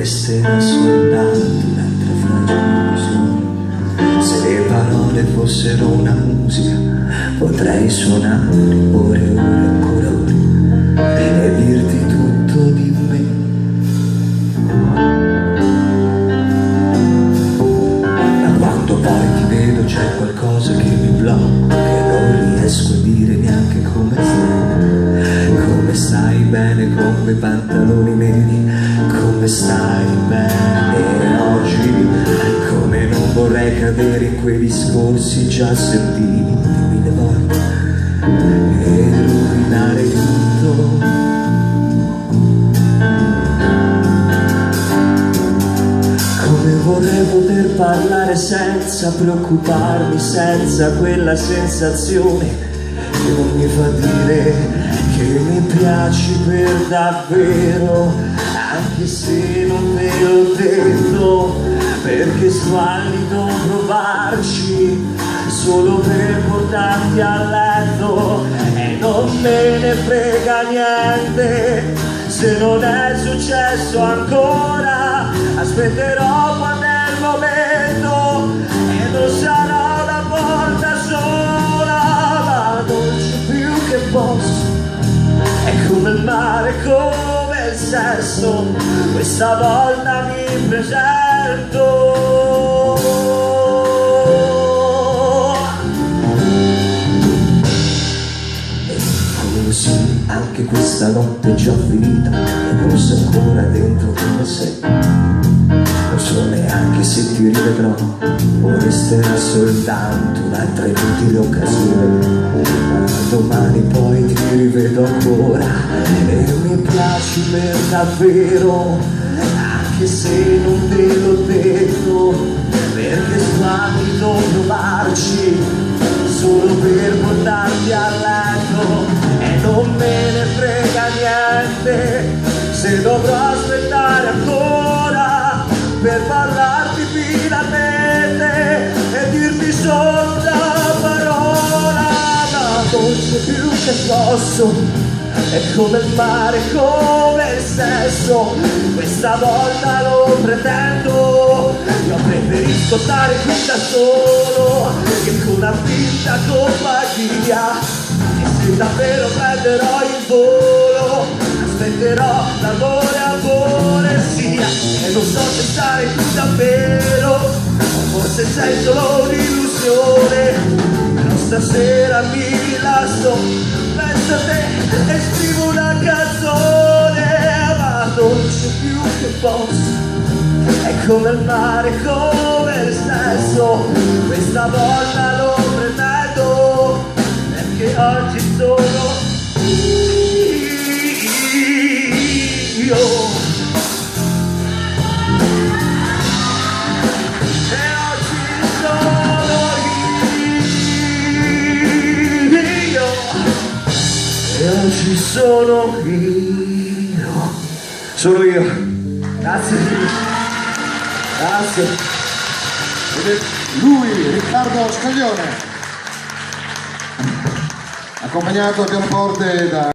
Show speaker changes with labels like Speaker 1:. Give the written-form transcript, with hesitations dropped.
Speaker 1: resterà soltanto un'altra fragile illusione. Se le parole fossero una musica, potrei suonare ore e ore ancora ore e dirti tutto di me. Ma quando poi ti vedo c'è qualcosa che mi blocca, che non riesco a dire neanche come stai. Come stai bene con quei pantaloni neri? Come stai bene oggi? Come non vorrei cadere in quei discorsi già sentiti mille volte e rovinare tutto. Come vorrei poter parlare senza preoccuparmi, senza quella sensazione che non mi fa dire che mi piaci per davvero, anche se non te l'ho detto, perché squallido provarci solo per portarti a letto. E non me ne frega niente se non è successo ancora. Aspetterò quando è il momento e non sarò la volta sola, ma non c'è più che posso. È come il mare, come il sesso, questa volta mi presento. E così anche questa notte è già finita e non so ancora dentro come sei. Non so neanche se ti rivedrò o resterà soltanto un'altra inutile occasione. Ma domani poi ti rivedo ancora e mi piaci per davvero, anche se non te l'ho detto, perché squallido provarci solo per portarti a letto. E non me ne frega niente se dovrò aspettare ancora per parlarti finalmente e dirti solo una parola. Ma non c'è più che posso, è come il mare, come il sesso, questa volta lo pretendo. Io preferisco stare qui da solo che con una finta compagnia. E se davvero prenderò il volo, aspetterò l'amore sia. E non so se sarai tu davvero, o forse sei solo un'illusione. Però stasera mi rilasso, penso a te e scrivo una canzone. Ma non c'è più che posso, è come il mare, come il sesso, questa volta lo pretendo, perché oggi sono io. Ci sono io. Sono io. Grazie. Grazie.
Speaker 2: Ed è lui, Riccardo Scaglione, accompagnato a pianoforte da